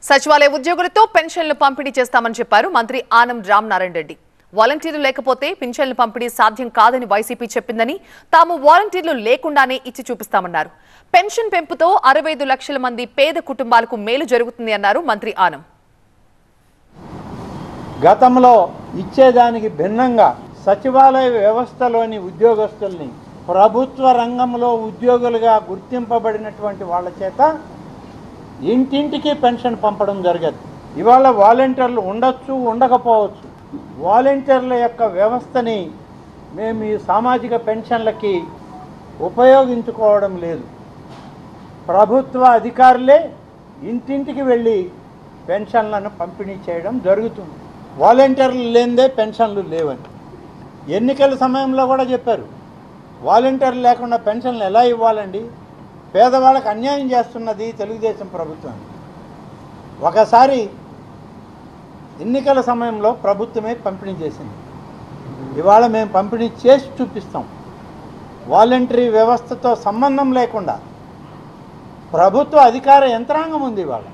సచివాలయ ఉద్యోగులతో పెన్షన్లు పంపిణీ చేస్తామని చెప్పారు మంత్రి ఆనం రామనారాయణ రెడ్డి. వాలంటీర్లు లేకపోతే పెన్షన్లు పంపిణీ సాధ్యం కాదని వైసీపీ చెప్పిందని, తాము వాలంటీర్లు లేకుండానే ఇచ్చి చూపిస్తామన్నారు. పెన్షన్ పెంపుతో 65 లక్షల మంది పేద కుటుంబాలకు మేలు జరుగుతుంది అన్నారు మంత్రి ఆనం. గతంలో ఇచ్చేదానికి భిన్నంగా సచివాలయ వ్యవస్థలోని ఉద్యోగస్తుల్ని ప్రభుత్వ రంగంలో ఉద్యోగులుగా గుర్తింపబడినటువంటి వాళ్ళ చేత ఇంటింటికి పెన్షన్ పంపడం జరగదు. ఇవాళ వాలంటీర్లు ఉండొచ్చు, ఉండకపోవచ్చు. వాలంటీర్ల యొక్క వ్యవస్థని మేము ఈ సామాజిక పెన్షన్లకి ఉపయోగించుకోవడం లేదు. ప్రభుత్వ అధికారులే ఇంటింటికి వెళ్ళి పెన్షన్లను పంపిణీ చేయడం జరుగుతుంది. వాలంటీర్లు లేనిదే పెన్షన్లు లేవని ఎన్నికల సమయంలో కూడా చెప్పారు. వాలంటీర్లు లేకుండా పెన్షన్లు ఎలా ఇవ్వాలండి? పేదవాళ్ళకి అన్యాయం చేస్తున్నది తెలుగుదేశం ప్రభుత్వం. ఒకసారి ఎన్నికల సమయంలో ప్రభుత్వమే పంపిణీ చేసింది. ఇవాళ మేము పంపిణీ చేసి చూపిస్తాం. వాలంటరీ వ్యవస్థతో సంబంధం లేకుండా ప్రభుత్వ అధికార యంత్రాంగం ఉంది ఇవాళ.